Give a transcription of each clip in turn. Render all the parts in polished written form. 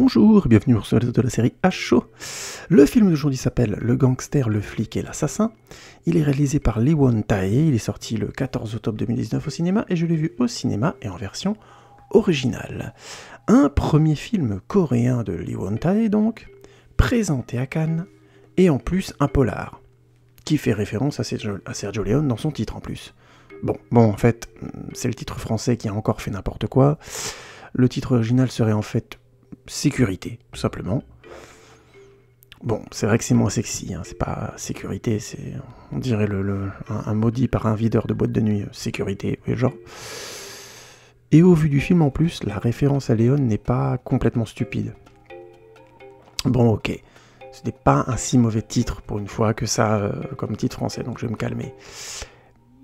Bonjour, bienvenue sur de la série HO. Le film d'aujourd'hui s'appelle Le gangster, le flic et l'assassin. Il est réalisé par Lee Won-tae, il est sorti le 14 octobre 2019 au cinéma et je l'ai vu au cinéma et en version originale. Un premier film coréen de Lee Won-tae donc, présenté à Cannes, et en plus un polar, qui fait référence à Sergio Leone dans son titre en plus. Bon, en fait, c'est le titre français qui a encore fait n'importe quoi. Le titre original serait en fait sécurité, tout simplement. Bon, c'est vrai que c'est moins sexy, hein, c'est pas sécurité, c'est, on dirait un maudit par un videur de boîte de nuit, sécurité, genre. Et au vu du film en plus, la référence à Léon n'est pas complètement stupide. Bon, ok, ce n'est pas un si mauvais titre pour une fois que ça, comme titre français, donc je vais me calmer.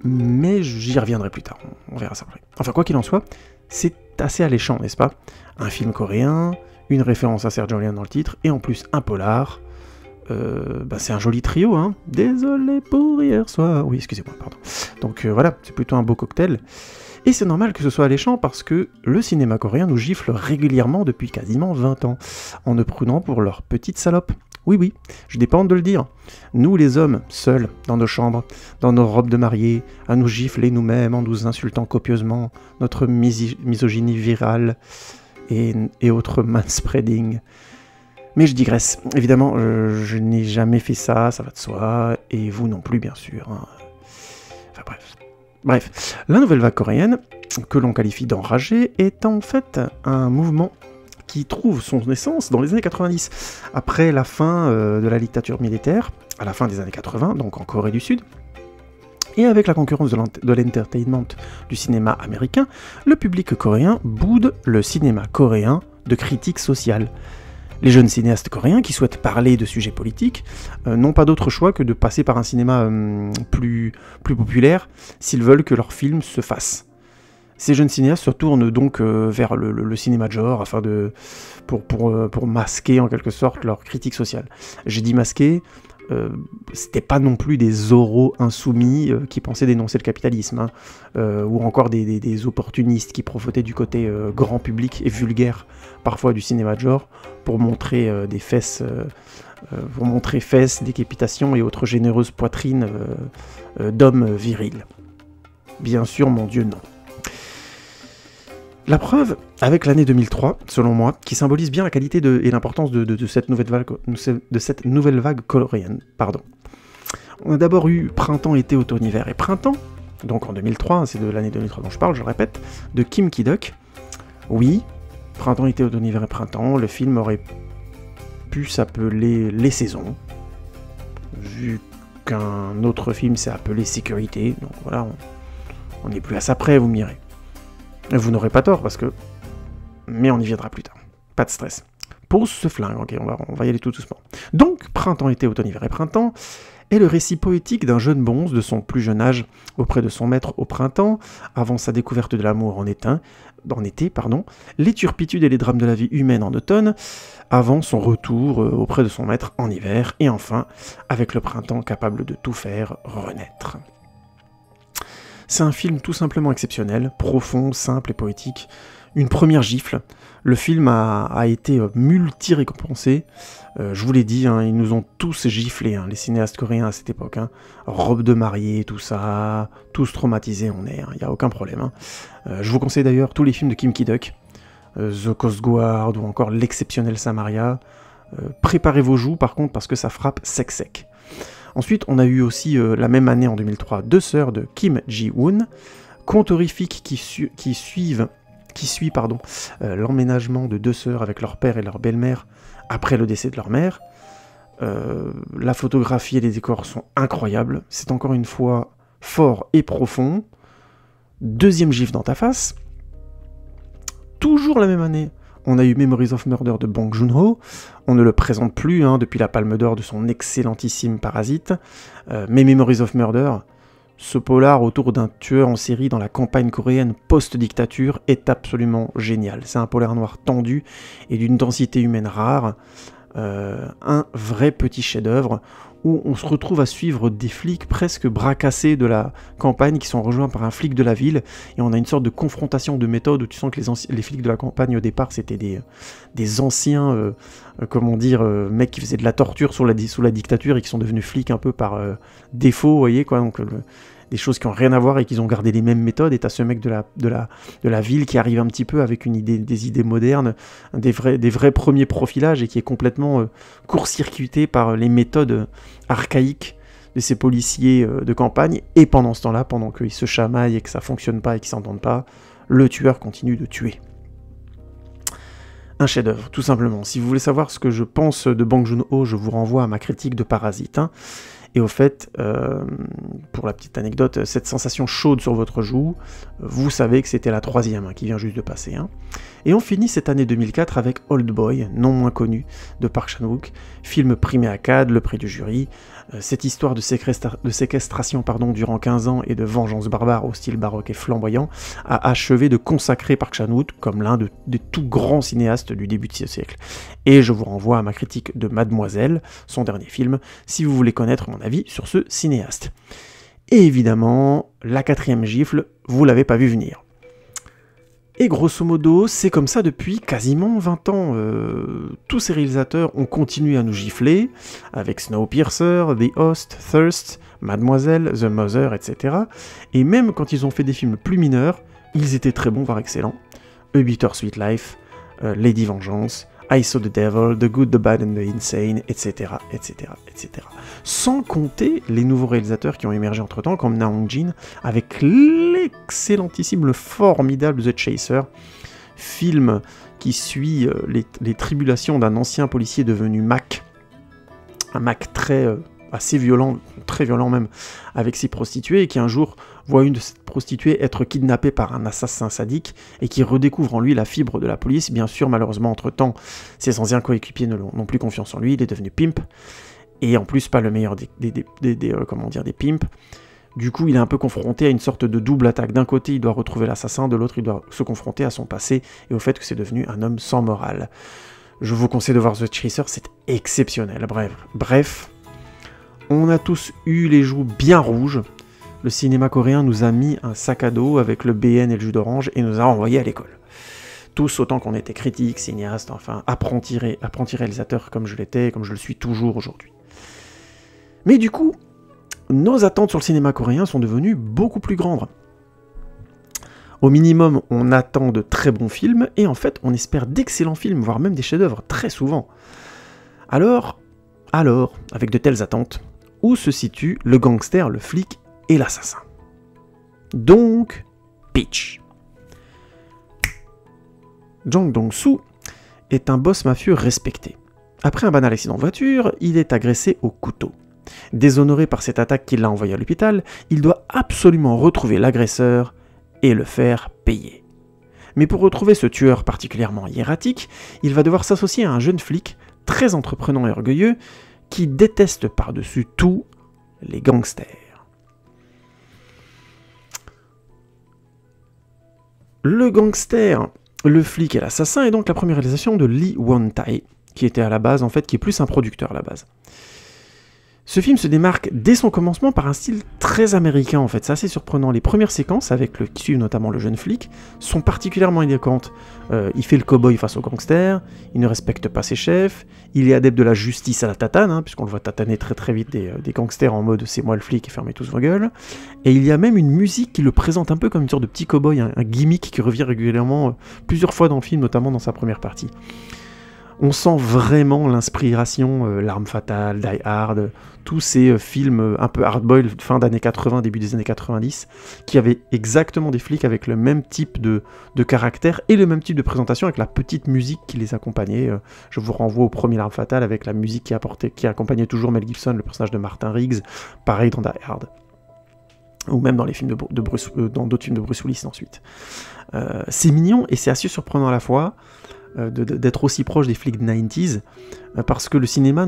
Mais j'y reviendrai plus tard, on verra ça après. Enfin, quoi qu'il en soit, c'est assez alléchant, n'est-ce pas? Un film coréen, une référence à Sergio Leone dans le titre, et en plus un polar. C'est un joli trio, hein. Désolé pour hier soir. Oui, excusez-moi, pardon. Donc voilà, c'est plutôt un beau cocktail. Et c'est normal que ce soit alléchant parce que le cinéma coréen nous gifle régulièrement depuis quasiment 20 ans, en nous prenant pour leurs petites salopes. Oui, je n'ai pas honte de le dire. Nous les hommes, seuls, dans nos chambres, dans nos robes de mariée, à nous gifler nous-mêmes en nous insultant copieusement, notre misogynie virale et autres manspreading. Mais je digresse. Évidemment, je n'ai jamais fait ça, ça va de soi, et vous non plus, bien sûr. Hein. Enfin bref, la nouvelle vague coréenne, que l'on qualifie d'enragée, est en fait un mouvement qui trouve son essence dans les années 90, après la fin de la dictature militaire, à la fin des années 80, donc en Corée du Sud, et avec la concurrence de l'entertainment du cinéma américain, le public coréen boude le cinéma coréen de critique sociale. Les jeunes cinéastes coréens qui souhaitent parler de sujets politiques n'ont pas d'autre choix que de passer par un cinéma plus populaire s'ils veulent que leur film se fasse. Ces jeunes cinéastes se tournent donc vers le cinéma de genre afin pour masquer en quelque sorte leur critique sociale. J'ai dit masquer, c'était pas non plus des oraux insoumis qui pensaient dénoncer le capitalisme, hein, ou encore des opportunistes qui profitaient du côté grand public et vulgaire parfois du cinéma de genre pour montrer des fesses, décapitations et autres généreuses poitrines d'hommes virils. Bien sûr, mon Dieu, non. La preuve, avec l'année 2003, selon moi, qui symbolise bien la qualité et l'importance de cette nouvelle vague coréenne. Pardon. On a d'abord eu printemps, été, automne, hiver et printemps, donc en 2003, c'est de l'année 2003 dont je parle, je le répète, de Kim Ki-duk. Oui, printemps, été, automne, hiver et printemps, le film aurait pu s'appeler Les Saisons, vu qu'un autre film s'est appelé Sécurité, donc voilà, on n'est plus à ça près, vous m'irez. Vous n'aurez pas tort, mais on y viendra plus tard. Pas de stress. Pose ce flingue, ok, on va y aller tout doucement. Donc, printemps, été, automne, hiver et printemps est le récit poétique d'un jeune bonze de son plus jeune âge auprès de son maître au printemps, avant sa découverte de l'amour en été, les turpitudes et les drames de la vie humaine en automne, avant son retour auprès de son maître en hiver, et enfin, avec le printemps capable de tout faire renaître. C'est un film tout simplement exceptionnel, profond, simple et poétique. Une première gifle. Le film a été multi-récompensé. Je vous l'ai dit, hein, ils nous ont tous giflés, hein, les cinéastes coréens à cette époque. Hein. Robe de mariée, tout ça, tous traumatisés on est, il n'y a aucun problème. Hein. Je vous conseille d'ailleurs tous les films de Kim Ki-duk, The Coast Guard ou encore L'Exceptionnel Samaria. Préparez vos joues par contre parce que ça frappe sec. Ensuite, on a eu aussi, la même année, en 2003, Deux sœurs de Kim Ji-woon, conte horrifique qui suit l'emménagement de deux sœurs avec leur père et leur belle-mère après le décès de leur mère. La photographie et les décors sont incroyables, c'est encore une fois fort et profond. Deuxième gifle dans ta face. Toujours la même année, on a eu Memories of Murder de Bong Joon-ho, on ne le présente plus depuis la Palme d'Or de son excellentissime Parasite, mais Memories of Murder, ce polar autour d'un tueur en série dans la campagne coréenne post-dictature est absolument génial. C'est un polar noir tendu et d'une densité humaine rare, un vrai petit chef-d'œuvre où on se retrouve à suivre des flics presque bracassés de la campagne qui sont rejoints par un flic de la ville, et on a une sorte de confrontation de méthode où tu sens que les flics de la campagne au départ c'était des anciens mecs qui faisaient de la torture sous la dictature et qui sont devenus flics un peu par défaut, vous voyez quoi, donc des choses qui n'ont rien à voir et qui ont gardé les mêmes méthodes, et t'as ce mec de la ville qui arrive un petit peu avec des idées modernes, des vrais premiers profilages, et qui est complètement court-circuité par les méthodes archaïques de ces policiers de campagne, et pendant ce temps-là, pendant qu'ils se chamaillent et que ça fonctionne pas et qu'ils s'entendent pas, le tueur continue de tuer. Un chef-d'œuvre, tout simplement. Si vous voulez savoir ce que je pense de Bong Joon-ho, je vous renvoie à ma critique de Parasite, hein. Et au fait, pour la petite anecdote, cette sensation chaude sur votre joue, vous savez que c'était la 3e qui vient juste de passer. Hein. Et on finit cette année 2004 avec Old Boy, non moins connu, de Park Chan-wook, film primé à Cannes, le prix du jury. Cette histoire de séquestration durant 15 ans et de vengeance barbare au style baroque et flamboyant a achevé de consacrer Park Chan-wook comme l'un des tout grands cinéastes du début de ce siècle. Et je vous renvoie à ma critique de Mademoiselle, son dernier film, si vous voulez connaître mon avis sur ce cinéaste. Et évidemment, la 4e gifle, vous l'avez pas vu venir. Et grosso modo, c'est comme ça depuis quasiment 20 ans. Tous ces réalisateurs ont continué à nous gifler, avec Snowpiercer, The Host, Thirst, Mademoiselle, The Mother, etc. Et même quand ils ont fait des films plus mineurs, ils étaient très bons, voire excellents. A Bittersweet Life, Lady Vengeance, I Saw the Devil, The Good, the Bad and the Insane, etc., etc., etc. Sans compter les nouveaux réalisateurs qui ont émergé entre-temps, comme Na Hong-jin, avec l'excellentissime, le formidable The Chaser, film qui suit les tribulations d'un ancien policier devenu Mac, un Mac assez violent, très violent même, avec ses prostituées, et qui un jour voit une de ces prostituées être kidnappée par un assassin sadique, et qui redécouvre en lui la fibre de la police. Bien sûr, malheureusement, entre-temps, ses anciens coéquipiers n'ont plus confiance en lui, il est devenu pimp, et en plus pas le meilleur des pimps. Du coup, il est un peu confronté à une sorte de double attaque. D'un côté, il doit retrouver l'assassin, de l'autre, il doit se confronter à son passé, et au fait que c'est devenu un homme sans morale. Je vous conseille de voir The Chaser, c'est exceptionnel. Bref, on a tous eu les joues bien rouges. Le cinéma coréen nous a mis un sac à dos avec le BN et le jus d'orange et nous a envoyés à l'école. Tous autant qu'on était critiques, cinéastes, enfin apprenti réalisateur comme je l'étais, comme je le suis toujours aujourd'hui. Mais du coup, nos attentes sur le cinéma coréen sont devenues beaucoup plus grandes. Au minimum, on attend de très bons films, et en fait, on espère d'excellents films, voire même des chefs-d'œuvre, très souvent. Alors, avec de telles attentes, où se situe le gangster, le flic et l'assassin? Donc, pitch. Jang Dong-soo est un boss mafieux respecté. Après un banal accident de voiture, il est agressé au couteau. Déshonoré par cette attaque qui l'a envoyé à l'hôpital, il doit absolument retrouver l'agresseur et le faire payer. Mais pour retrouver ce tueur particulièrement hiératique, il va devoir s'associer à un jeune flic très entreprenant et orgueilleux qui déteste par-dessus tout les gangsters. Le gangster, le flic et l'assassin est donc la première réalisation de Lee Won-tae, qui était à la base, qui est plus un producteur à la base. Ce film se démarque dès son commencement par un style très américain en fait, c'est assez surprenant. Les premières séquences, qui suivent notamment le jeune flic, sont particulièrement éloquentes. Il fait le cow-boy face aux gangsters, il ne respecte pas ses chefs, il est adepte de la justice à la tatane, puisqu'on le voit tataner très très vite des gangsters en mode « c'est moi le flic et fermez tous vos gueules ». Et il y a même une musique qui le présente un peu comme une sorte de petit cow-boy, un gimmick qui revient régulièrement plusieurs fois dans le film, notamment dans sa première partie. On sent vraiment l'inspiration, L'Arme Fatale, Die Hard, tous ces films un peu hard-boiled, fin d'années 80, début des années 90, qui avaient exactement des flics avec le même type de caractère et le même type de présentation, avec la petite musique qui les accompagnait. Je vous renvoie au premier L'Arme Fatale, avec la musique qui accompagnait toujours Mel Gibson, le personnage de Martin Riggs, pareil dans Die Hard. Ou même dans les films dans d'autres films de Bruce Willis ensuite. C'est mignon et c'est assez surprenant à la fois, d'être aussi proche des flics de 90s, parce que le cinéma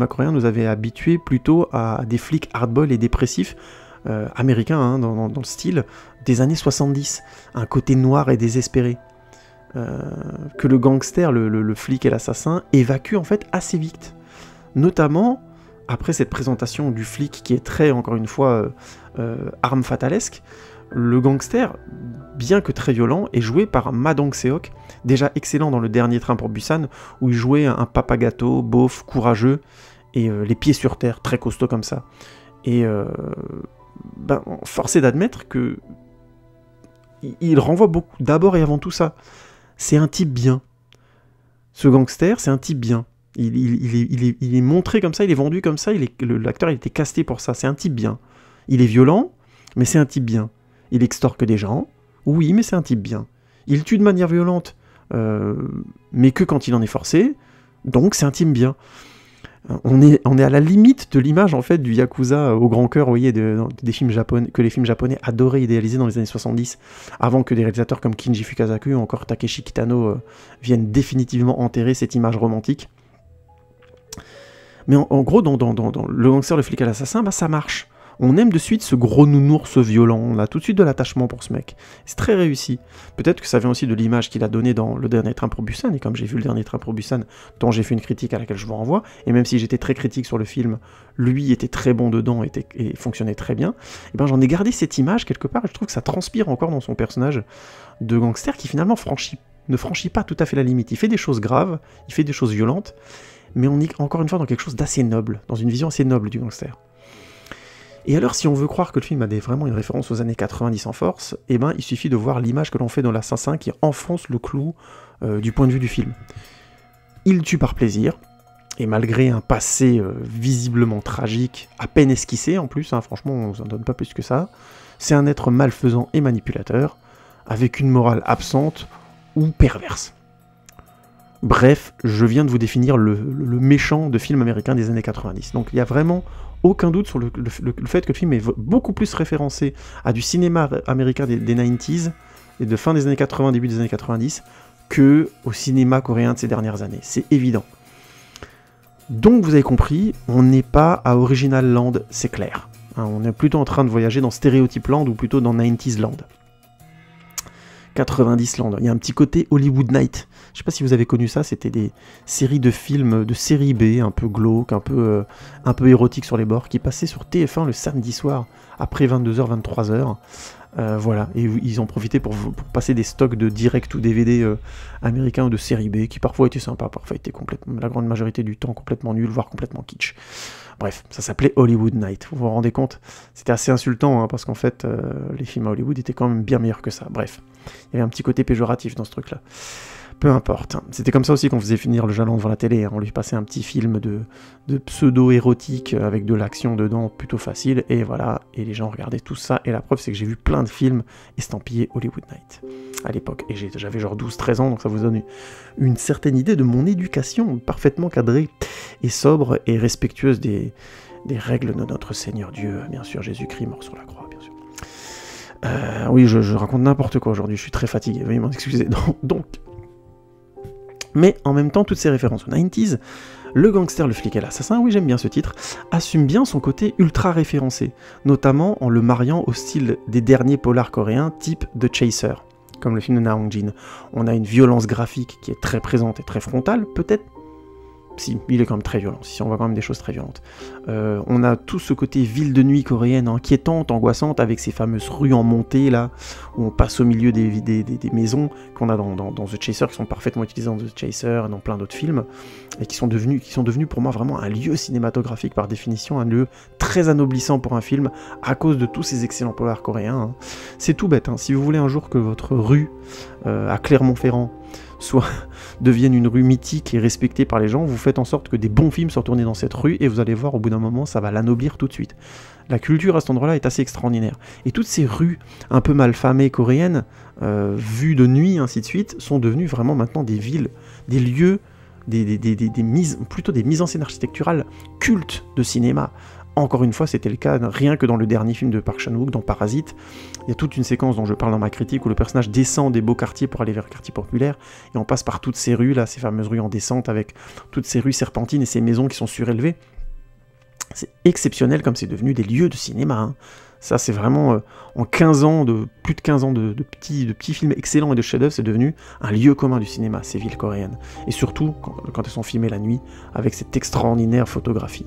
coréen nous avait habitués plutôt à des flics hardball et dépressifs américains, dans le style des années 70, un côté noir et désespéré. que le gangster, le flic et l'assassin évacuent en fait assez vite. Notamment après cette présentation du flic qui est très, encore une fois, arme fatalesque, le gangster, bien que très violent, est joué par Ma Dong-seok, déjà excellent dans Le Dernier Train pour Busan, où il jouait un papa gâteau, beauf, courageux, et les pieds sur terre, très costaud comme ça. Et force est d'admettre que il renvoie beaucoup, d'abord et avant tout ça. C'est un type bien. Ce gangster, c'est un type bien. Il est montré comme ça, il est vendu comme ça, l'acteur a été casté pour ça. C'est un type bien. Il est violent, mais c'est un type bien. Il extorque des gens, oui, mais c'est un type bien. Il tue de manière violente, mais que quand il en est forcé, donc c'est un type bien. On est à la limite de l'image en fait du Yakuza au grand cœur, vous voyez, des films japonais, que les films japonais adoraient idéaliser dans les années 70, avant que des réalisateurs comme Kinji Fukasaku ou encore Takeshi Kitano viennent définitivement enterrer cette image romantique. Mais en gros, dans Le Gangster, le flic et l'assassin, ça marche. On aime de suite ce gros nounours violent, on a tout de suite de l'attachement pour ce mec. C'est très réussi. Peut-être que ça vient aussi de l'image qu'il a donnée dans Le Dernier Train pour Busan, et comme j'ai vu Le Dernier Train pour Busan, dont j'ai fait une critique à laquelle je vous renvoie, et même si j'étais très critique sur le film, lui était très bon dedans et fonctionnait très bien, et ben j'en ai gardé cette image quelque part, et je trouve que ça transpire encore dans son personnage de gangster qui finalement ne franchit pas tout à fait la limite. Il fait des choses graves, il fait des choses violentes, mais on est encore une fois dans quelque chose d'assez noble, dans une vision assez noble du gangster. Et alors, si on veut croire que le film a vraiment une référence aux années 90 en force, eh ben, il suffit de voir l'image que l'on fait dans l'assassin qui enfonce le clou du point de vue du film. Il tue par plaisir, et malgré un passé visiblement tragique, à peine esquissé en plus, hein, franchement, on ne s'en donne pas plus que ça, c'est un être malfaisant et manipulateur, avec une morale absente ou perverse. Bref, je viens de vous définir le méchant de film américain des années 90. Donc il y a vraiment aucun doute sur le fait que le film est beaucoup plus référencé à du cinéma américain des 90s, et de fin des années 80, début des années 90, que au cinéma coréen de ces dernières années. C'est évident. Donc vous avez compris, on n'est pas à Original Land, c'est clair. Hein, on est plutôt en train de voyager dans Stereotype Land ou plutôt dans 90s Land. 90 Land. Il y a un petit côté Hollywood Night. Je sais pas si vous avez connu ça, c'était des séries de films de série B, un peu glauques, un peu érotiques sur les bords, qui passaient sur TF1 le samedi soir, après 22h, 23h. Voilà, et ils ont profité pour passer des stocks de direct ou DVD américains ou de série B, qui parfois étaient sympas, parfois étaient la grande majorité du temps complètement nuls, voire complètement kitsch. Bref, ça s'appelait Hollywood Night, vous vous rendez compte? C'était assez insultant, hein, parce qu'en fait, les films à Hollywood étaient quand même bien meilleurs que ça. Bref, il y avait un petit côté péjoratif dans ce truc-là. Peu importe. C'était comme ça aussi qu'on faisait finir le jalon devant la télé. Hein. On lui passait un petit film de pseudo-érotique avec de l'action dedans, plutôt facile, et voilà, et les gens regardaient tout ça, et la preuve c'est que j'ai vu plein de films estampillés Hollywood Night à l'époque, et j'avais genre 12-13 ans, donc ça vous donne une certaine idée de mon éducation parfaitement cadrée, et sobre, et respectueuse des règles de notre Seigneur Dieu, bien sûr, Jésus-Christ mort sur la croix, bien sûr. Oui, je raconte n'importe quoi aujourd'hui, je suis très fatigué, veuillez m'en excuser. Donc, mais en même temps, toutes ces références aux 90s, Le Gangster, le flic et l'assassin, oui j'aime bien ce titre, assume bien son côté ultra référencé, notamment en le mariant au style des derniers polars coréens type The Chaser, comme le film de Na Hong-jin. On a une violence graphique qui est très présente et très frontale, peut-être. Si, il est quand même très violent, si on voit quand même des choses très violentes. On a tout ce côté ville de nuit coréenne, inquiétante, angoissante, avec ces fameuses rues en montée, là, où on passe au milieu des maisons qu'on a dans The Chaser, qui sont parfaitement utilisées dans The Chaser et dans plein d'autres films, et qui sont devenus pour moi vraiment un lieu cinématographique par définition, un lieu très anoblissant pour un film, à cause de tous ces excellents polars coréens. Hein. C'est tout bête, hein. Si vous voulez un jour que votre rue à Clermont-Ferrand devienne une rue mythique et respectée par les gens, vous faites en sorte que des bons films soient tournés dans cette rue, et vous allez voir, au bout d'un moment, ça va l'anoblir tout de suite. La culture à cet endroit-là est assez extraordinaire. Et toutes ces rues un peu malfamées coréennes, vues de nuit, ainsi de suite, sont devenues vraiment maintenant des villes, des lieux, plutôt des mises en scène architecturales cultes de cinéma. Encore une fois, c'était le cas rien que dans le dernier film de Park Chan-wook, dans Parasite. Il y a toute une séquence dont je parle dans ma critique où le personnage descend des beaux quartiers pour aller vers le quartier populaire, et on passe par toutes ces rues là, ces fameuses rues en descente avec toutes ces rues serpentines et ces maisons qui sont surélevées. C'est exceptionnel comme c'est devenu des lieux de cinéma. Hein. Ça, c'est vraiment, en 15 ans, plus de 15 ans de petits films excellents et de chefs-d'œuvre, c'est devenu un lieu commun du cinéma, ces villes coréennes. Et surtout, quand elles sont filmées la nuit, avec cette extraordinaire photographie.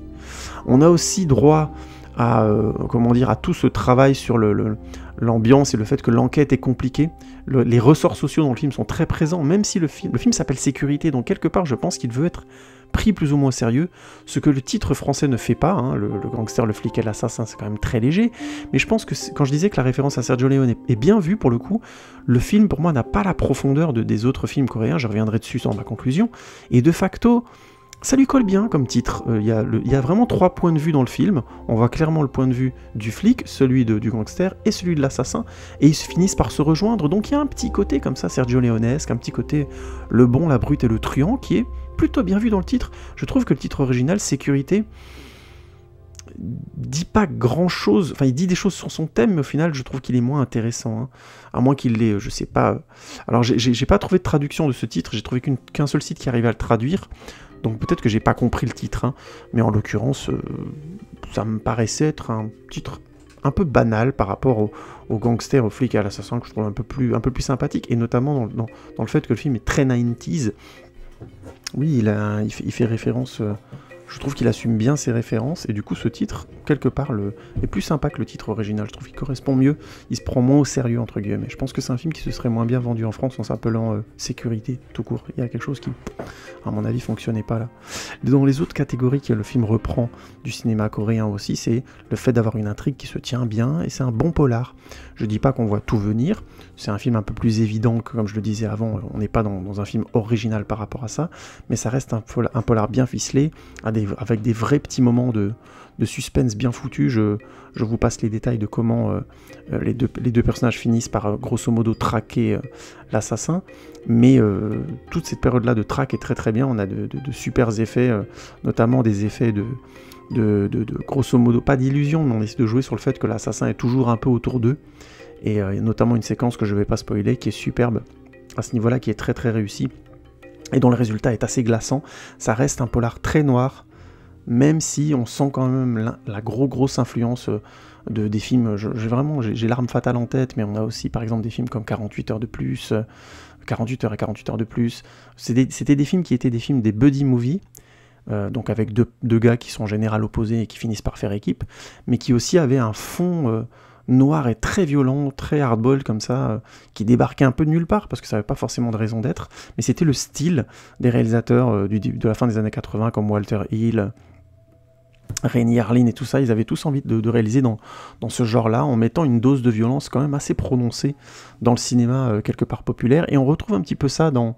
On a aussi droit à, à tout ce travail sur l'ambiance et le fait que l'enquête est compliquée. Les ressorts sociaux dans le film sont très présents, même si le film s'appelle Sécurité, donc quelque part, je pense qu'il veut être pris plus ou moins au sérieux, ce que le titre français ne fait pas, hein, le gangster, le flic et l'assassin, c'est quand même très léger, mais je pense que quand je disais que la référence à Sergio Leone est bien vue, pour le coup, le film, pour moi, n'a pas la profondeur des autres films coréens, je reviendrai dessus dans ma conclusion, et de facto, ça lui colle bien comme titre. Il y a vraiment 3 points de vue dans le film. On voit clairement le point de vue du flic, celui du gangster et celui de l'assassin, et ils finissent par se rejoindre. Donc il y a un petit côté comme ça, Sergio Leonesque, un petit côté le bon, la brute et le truand, qui est plutôt bien vu dans le titre. Je trouve que le titre original, Sécurité, dit pas grand chose, enfin il dit des choses sur son thème, mais au final je trouve qu'il est moins intéressant, hein. À moins qu'il l'ait, je sais pas. Alors j'ai pas trouvé de traduction de ce titre, j'ai trouvé qu'un seul site qui arrivait à le traduire. Donc peut-être que j'ai pas compris le titre, hein, mais en l'occurrence, ça me paraissait être un titre un peu banal par rapport au gangster, au flic et à l'assassin, que je trouve un peu plus sympathique, et notamment dans le fait que le film est très 90s. Oui, il fait référence... je trouve qu'il assume bien ses références, et du coup ce titre, quelque part, est plus sympa que le titre original. Je trouve qu'il correspond mieux, il se prend moins au sérieux, entre guillemets. Je pense que c'est un film qui se serait moins bien vendu en France en s'appelant Sécurité, tout court. Il y a quelque chose qui, à mon avis, fonctionnait pas là. Dans les autres catégories que le film reprend du cinéma coréen aussi, c'est le fait d'avoir une intrigue qui se tient bien, et c'est un bon polar. Je dis pas qu'on voit tout venir, c'est un film un peu plus évident que, comme je le disais avant, on n'est pas dans un film original par rapport à ça, mais ça reste un polar bien ficelé, avec des vrais petits moments de suspense bien foutus. Je vous passe les détails de comment les deux personnages finissent par grosso modo traquer l'assassin, mais toute cette période-là de traque est très très bien. On a de super effets, notamment des effets de grosso modo, pas d'illusion, mais on essaie de jouer sur le fait que l'assassin est toujours un peu autour d'eux, et notamment une séquence que je vais pas spoiler, qui est superbe à ce niveau-là, qui est très très réussie, et dont le résultat est assez glaçant. Ça reste un polar très noir, même si on sent quand même la grosse influence des films. J'ai L'Arme Fatale en tête, mais on a aussi par exemple des films comme 48 heures de plus, 48 heures et 48 heures de plus. C'était des films qui étaient des films des buddy movies, donc avec deux gars qui sont en général opposés et qui finissent par faire équipe, mais qui aussi avaient un fond noir et très violent, très hardball comme ça, qui débarquait un peu de nulle part, parce que ça n'avait pas forcément de raison d'être, mais c'était le style des réalisateurs de la fin des années 80, comme Walter Hill, Renny Harlin et tout ça. Ils avaient tous envie de réaliser dans ce genre-là, en mettant une dose de violence quand même assez prononcée dans le cinéma quelque part populaire, et on retrouve un petit peu ça dans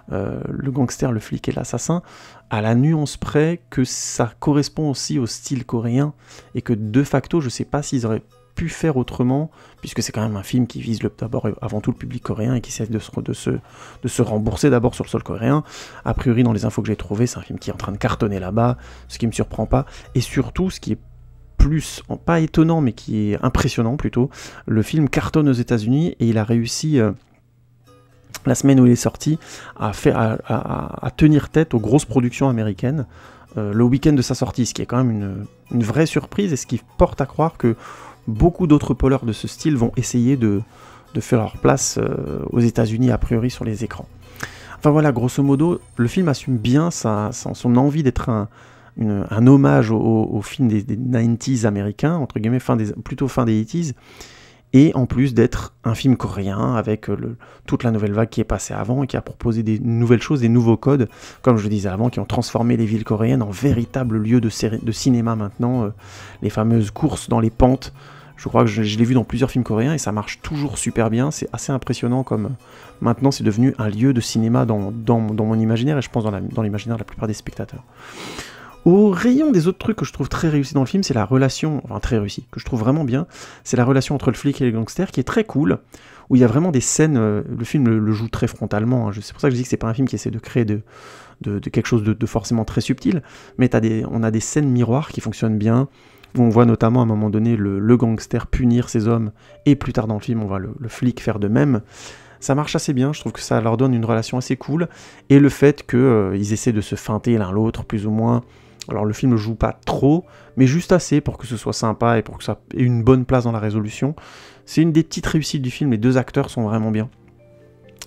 le gangster, le flic et l'assassin, à la nuance près que ça correspond aussi au style coréen, et que de facto, je sais pas s'ils auraient pu faire autrement, puisque c'est quand même un film qui vise d'abord et avant tout le public coréen, et qui essaie de se rembourser d'abord sur le sol coréen. A priori, dans les infos que j'ai trouvées, c'est un film qui est en train de cartonner là-bas, ce qui me surprend pas, et surtout, ce qui est plus, pas étonnant, mais qui est impressionnant plutôt, le film cartonne aux États-Unis, et il a réussi, la semaine où il est sorti, à tenir tête aux grosses productions américaines, le week-end de sa sortie, ce qui est quand même une vraie surprise, et ce qui porte à croire que beaucoup d'autres polars de ce style vont essayer de faire leur place aux États-Unis, a priori, sur les écrans. Enfin voilà, grosso modo, le film assume bien son envie d'être un hommage au film des 90s américains, entre guillemets, plutôt fin des 80s, et en plus d'être un film coréen avec toute la nouvelle vague qui est passée avant et qui a proposé des nouvelles choses, des nouveaux codes, comme je le disais avant, qui ont transformé les villes coréennes en véritables lieux de cinéma maintenant, les fameuses courses dans les pentes. Je crois que je l'ai vu dans plusieurs films coréens et ça marche toujours super bien, c'est assez impressionnant comme maintenant c'est devenu un lieu de cinéma dans mon imaginaire, et je pense dans l'imaginaire de la plupart des spectateurs. Au rayon des autres trucs que je trouve très réussis dans le film, c'est la relation, enfin très réussie, que je trouve vraiment bien, c'est la relation entre le flic et le gangster, qui est très cool, où il y a vraiment des scènes, le film le joue très frontalement, hein, c'est pour ça que je dis que c'est pas un film qui essaie de créer de quelque chose de forcément très subtil, mais on a des scènes miroirs qui fonctionnent bien, où on voit notamment à un moment donné le gangster punir ses hommes, et plus tard dans le film on voit le flic faire de même. Ça marche assez bien, je trouve que ça leur donne une relation assez cool, et le fait qu'ils essaient de se feinter l'un l'autre, plus ou moins, Alors le film ne joue pas trop, mais juste assez pour que ce soit sympa et pour que ça ait une bonne place dans la résolution. C'est une des petites réussites du film, les deux acteurs sont vraiment bien.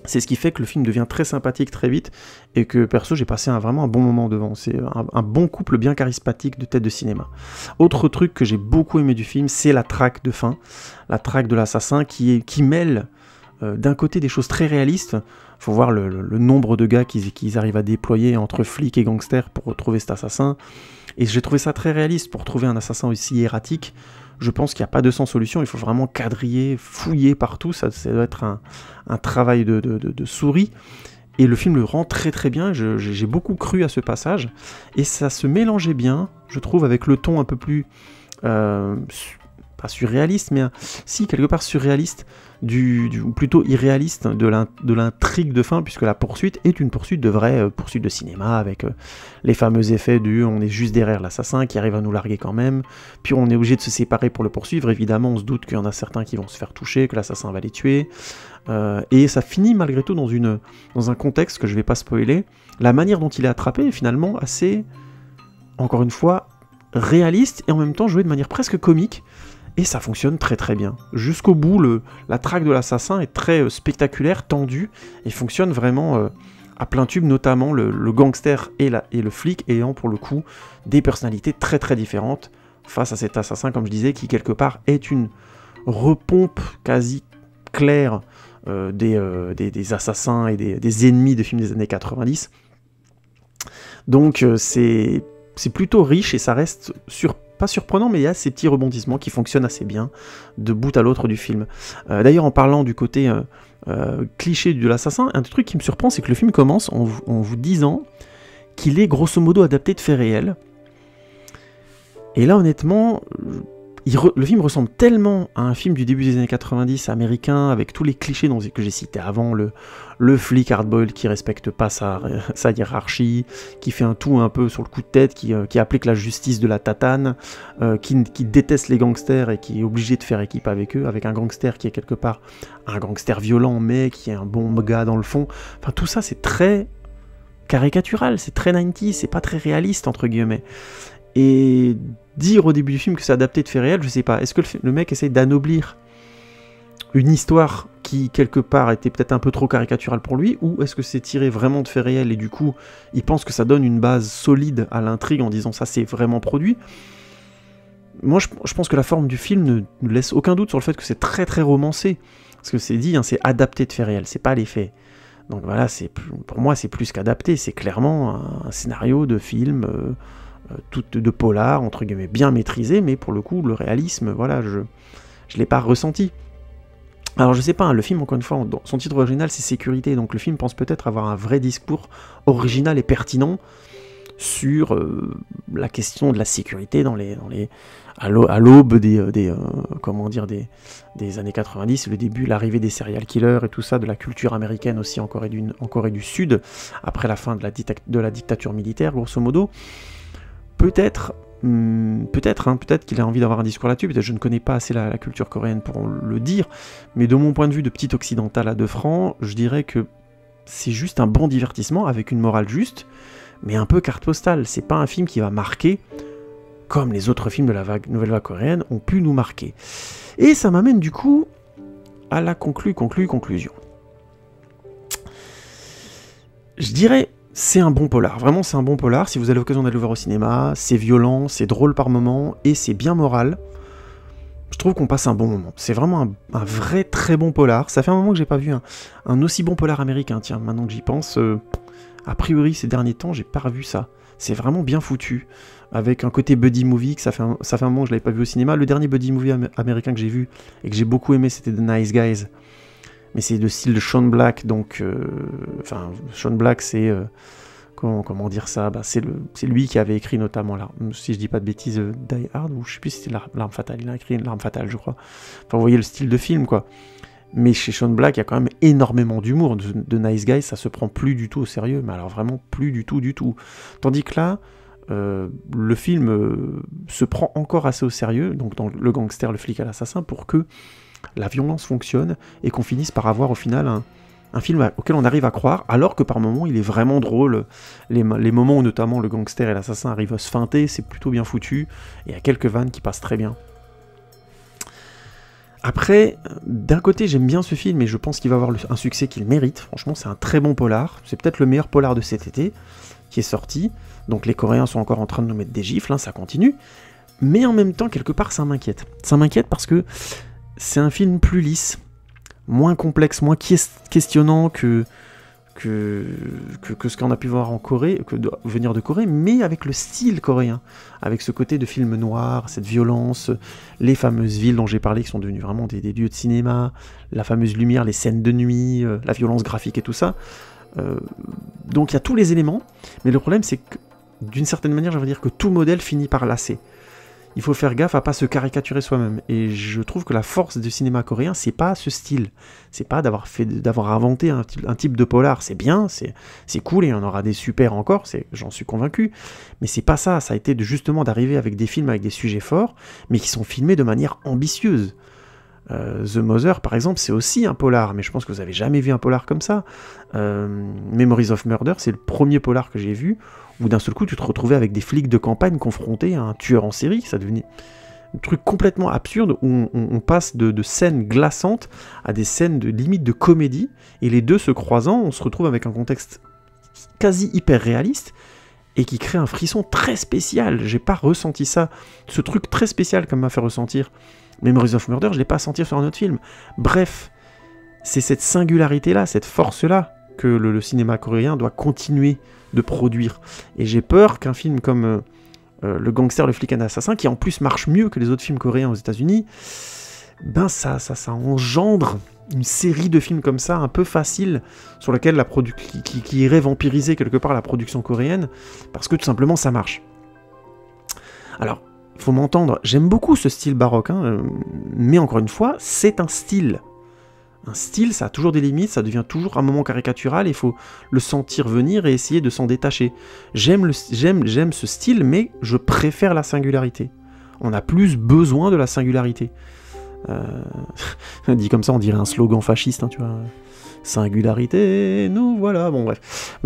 C'est ce qui fait que le film devient très sympathique très vite, et que perso j'ai passé vraiment un bon moment devant. C'est un bon couple bien charismatique de tête de cinéma. Autre truc que j'ai beaucoup aimé du film, c'est la traque de fin, la traque de l'assassin qui mêle d'un côté des choses très réalistes. Faut voir le nombre de gars qu'ils arrivent à déployer entre flics et gangsters pour retrouver cet assassin. Et j'ai trouvé ça très réaliste. Pour trouver un assassin aussi erratique, je pense qu'il n'y a pas de sans solution. Il faut vraiment quadriller, fouiller partout. Ça doit être un travail de souris. Et le film le rend très très bien. J'ai beaucoup cru à ce passage. Et ça se mélangeait bien, je trouve, avec le ton un peu plus... pas surréaliste, mais si, quelque part surréaliste, ou plutôt irréaliste de l'intrigue de fin, puisque la poursuite est une poursuite de vraie poursuite de cinéma, avec les fameux effets on est juste derrière l'assassin qui arrive à nous larguer quand même, puis on est obligé de se séparer pour le poursuivre, évidemment on se doute qu'il y en a certains qui vont se faire toucher, que l'assassin va les tuer, et ça finit malgré tout dans un contexte que je vais pas spoiler. La manière dont il est attrapé est finalement assez, encore une fois, réaliste, et en même temps joué de manière presque comique. Et ça fonctionne très très bien. Jusqu'au bout, la traque de l'assassin est très spectaculaire, tendue, et fonctionne vraiment à plein tube, notamment le gangster et le flic ayant pour le coup des personnalités très très différentes face à cet assassin, comme je disais, qui quelque part est une repompe quasi claire des assassins et des ennemis de films des années 90. Donc c'est plutôt riche et ça reste pas surprenant, mais il y a ces petits rebondissements qui fonctionnent assez bien de bout à l'autre du film. D'ailleurs, en parlant du côté cliché de l'assassin, un truc qui me surprend, c'est que le film commence en vous disant qu'il est grosso modo adapté de faits réels. Et là, honnêtement, le film ressemble tellement à un film du début des années 90 américain, avec tous les clichés que j'ai cités avant, le flic hardboiled qui respecte pas sa hiérarchie, qui fait un tout un peu sur le coup de tête, qui applique la justice de la tatane, qui déteste les gangsters et qui est obligé de faire équipe avec eux, avec un gangster qui est quelque part un gangster violent, mais qui est un bon gars dans le fond. Enfin, tout ça, c'est très caricatural, c'est très 90s, c'est pas très réaliste, entre guillemets. Et dire au début du film que c'est adapté de faits réels, je sais pas. Est-ce que le mec essaye d'anoblir une histoire qui, quelque part, était peut-être un peu trop caricaturale pour lui, ou est-ce que c'est tiré vraiment de faits réels et du coup, il pense que ça donne une base solide à l'intrigue en disant ça c'est vraiment produit? Moi, je pense que la forme du film ne laisse aucun doute sur le fait que c'est très très romancé. Parce que c'est dit, hein, c'est adapté de faits réels, c'est pas les faits. Donc voilà, pour moi, c'est plus qu'adapté, c'est clairement un scénario de film... tout de polar, entre guillemets, bien maîtrisé, mais pour le coup, le réalisme, voilà, je l'ai pas ressenti. Alors je sais pas, hein, le film, encore une fois, son titre original, c'est Sécurité, donc le film pense peut-être avoir un vrai discours original et pertinent sur la question de la sécurité à l'aube des années 90, le début, l'arrivée des serial killers et tout ça, de la culture américaine aussi en Corée du Sud, après la fin de la dictature militaire, grosso modo. Peut-être qu'il a envie d'avoir un discours là-dessus, peut-être je ne connais pas assez la culture coréenne pour le dire, mais de mon point de vue de petit occidental à 2 francs, je dirais que c'est juste un bon divertissement avec une morale juste, mais un peu carte postale. C'est pas un film qui va marquer comme les autres films de la nouvelle vague coréenne ont pu nous marquer. Et ça m'amène du coup à la conclusion. Je dirais, c'est un bon polar, vraiment c'est un bon polar, si vous avez l'occasion d'aller le voir au cinéma, c'est violent, c'est drôle par moments, et c'est bien moral. Je trouve qu'on passe un bon moment. C'est vraiment un vrai très bon polar. Ça fait un moment que j'ai pas vu un aussi bon polar américain, tiens, maintenant que j'y pense. A priori, ces derniers temps, j'ai pas revu ça. C'est vraiment bien foutu, avec un côté buddy movie, que ça fait un moment que je l'avais pas vu au cinéma. Le dernier buddy movie américain que j'ai vu, et que j'ai beaucoup aimé, c'était The Nice Guys. Mais c'est de style de Sean Black, donc... Sean Black, c'est... comment dire ça, c'est lui qui avait écrit notamment, si je dis pas de bêtises, Die Hard, ou je sais plus si c'était L'Arme Fatale, il a écrit L'Arme Fatale, je crois. Enfin, vous voyez le style de film, quoi. Mais chez Sean Black, il y a quand même énormément d'humour. De Nice Guys, ça se prend plus du tout au sérieux, mais alors vraiment plus du tout. Tandis que là, le film se prend encore assez au sérieux, donc dans le gangster, le flic à l'assassin, pour que la violence fonctionne et qu'on finisse par avoir au final un film auquel on arrive à croire, alors que par moments il est vraiment drôle. Les moments où notamment le gangster et l'assassin arrivent à se feinter, c'est plutôt bien foutu, et il y a quelques vannes qui passent très bien. Après, d'un côté j'aime bien ce film, et je pense qu'il va avoir un succès qu'il mérite. Franchement, c'est un très bon polar, c'est peut-être le meilleur polar de cet été qui est sorti, donc les Coréens sont encore en train de nous mettre des gifles, hein, ça continue. Mais en même temps, quelque part, ça m'inquiète. Ça m'inquiète parce que c'est un film plus lisse, moins complexe, moins questionnant que ce qu'on a pu voir en Corée, venir de Corée, mais avec le style coréen, avec ce côté de film noir, cette violence, les fameuses villes dont j'ai parlé qui sont devenues vraiment des lieux de cinéma, la fameuse lumière, les scènes de nuit, la violence graphique et tout ça. Donc il y a tous les éléments, mais le problème c'est que d'une certaine manière, j'aimerais dire que tout modèle finit par lasser. Il faut faire gaffe à pas se caricaturer soi-même. Et je trouve que la force du cinéma coréen, c'est pas ce style. C'est pas d'avoir inventé un type de polar. C'est bien, c'est cool, et il y en aura des super encore, j'en suis convaincu. Mais c'est pas ça. Ça a été justement d'arriver avec des films avec des sujets forts, mais qui sont filmés de manière ambitieuse. The Mother, par exemple, c'est aussi un polar, mais je pense que vous avez jamais vu un polar comme ça. Memories of Murder, c'est le premier polar que j'ai vu, où d'un seul coup tu te retrouvais avec des flics de campagne confrontés à un tueur en série. Ça devenait un truc complètement absurde, où on passe de scènes glaçantes à des scènes de limite de comédie, et les deux se croisant, on se retrouve avec un contexte quasi hyper réaliste, et qui crée un frisson très spécial. J'ai pas ressenti ça, ce truc très spécial comme m'a fait ressentir Memories of Murder, je l'ai pas senti sur un autre film. Bref, c'est cette singularité-là, cette force-là, que le cinéma coréen doit continuer de produire. Et j'ai peur qu'un film comme Le Gangster, le flic et l'assassin, qui en plus marche mieux que les autres films coréens aux États-Unis, ben ça engendre une série de films comme ça, un peu faciles, sur lesquels qui irait vampiriser quelque part la production coréenne, parce que tout simplement ça marche. Alors, il faut m'entendre, j'aime beaucoup ce style baroque, hein, mais encore une fois, c'est un style. Un style, ça a toujours des limites, ça devient toujours un moment caricatural, il faut le sentir venir et essayer de s'en détacher. J'aime ce style, mais je préfère la singularité. On a plus besoin de la singularité. Dit comme ça, on dirait un slogan fasciste, hein, tu vois. Singularité, nous voilà, bon bref.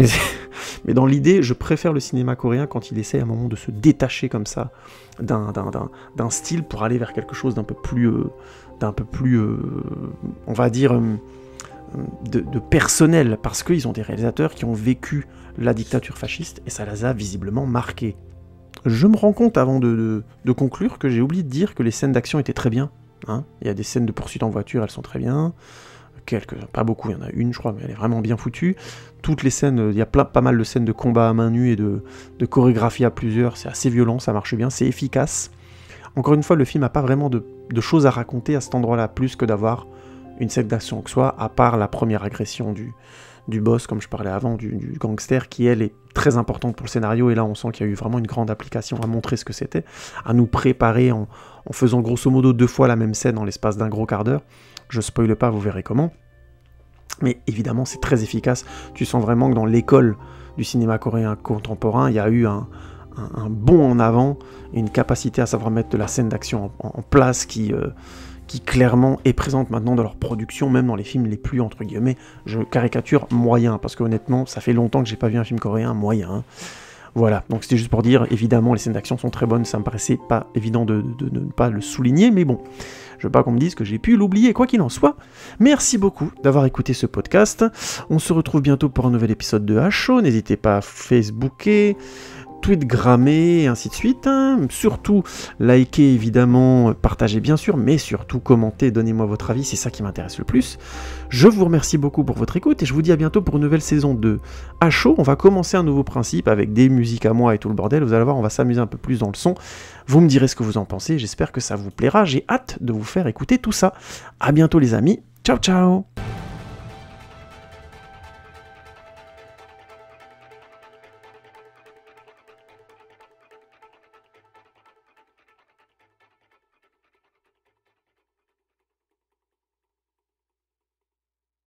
Mais dans l'idée, je préfère le cinéma coréen quand il essaie à un moment de se détacher comme ça d'un style pour aller vers quelque chose d'un peu plus, on va dire, de personnel, parce qu'ils ont des réalisateurs qui ont vécu la dictature fasciste, et ça les a visiblement marqués. Je me rends compte, avant de conclure, que j'ai oublié de dire que les scènes d'action étaient très bien. Hein, il y a des scènes de poursuite en voiture, elles sont très bien. Pas beaucoup, il y en a une, je crois, mais elle est vraiment bien foutue. Toutes les scènes, il y a pas mal de scènes de combat à main nue et de chorégraphie à plusieurs, c'est assez violent, ça marche bien, c'est efficace. Encore une fois, le film n'a pas vraiment de choses à raconter à cet endroit-là, plus que d'avoir une scène d'action que soit, à part la première agression du boss, comme je parlais avant, du gangster, qui elle est très importante pour le scénario, et là on sent qu'il y a eu vraiment une grande application à montrer ce que c'était, à nous préparer en faisant grosso modo 2 fois la même scène en l'espace d'un gros quart d'heure. Je spoile pas, vous verrez comment. Mais évidemment, c'est très efficace. Tu sens vraiment que dans l'école du cinéma coréen contemporain, il y a eu un bond en avant, et une capacité à savoir mettre de la scène d'action en place qui clairement est présente maintenant dans leur production, même dans les films les plus, entre guillemets, je caricature, moyen, parce que honnêtement, ça fait longtemps que j'ai pas vu un film coréen moyen. Hein. Voilà, donc c'était juste pour dire, évidemment, les scènes d'action sont très bonnes, ça me paraissait pas évident de ne pas le souligner, mais bon, je veux pas qu'on me dise que j'ai pu l'oublier, quoi qu'il en soit. Merci beaucoup d'avoir écouté ce podcast, on se retrouve bientôt pour un nouvel épisode de HO, n'hésitez pas à Facebooker, tweetgrammer, et ainsi de suite. Hein. Surtout, likez évidemment, partagez bien sûr, mais surtout commentez, donnez-moi votre avis, c'est ça qui m'intéresse le plus. Je vous remercie beaucoup pour votre écoute, et je vous dis à bientôt pour une nouvelle saison de HO. On va commencer un nouveau principe avec des musiques à moi et tout le bordel, vous allez voir, on va s'amuser un peu plus dans le son. Vous me direz ce que vous en pensez, j'espère que ça vous plaira, j'ai hâte de vous faire écouter tout ça. À bientôt les amis, ciao ciao.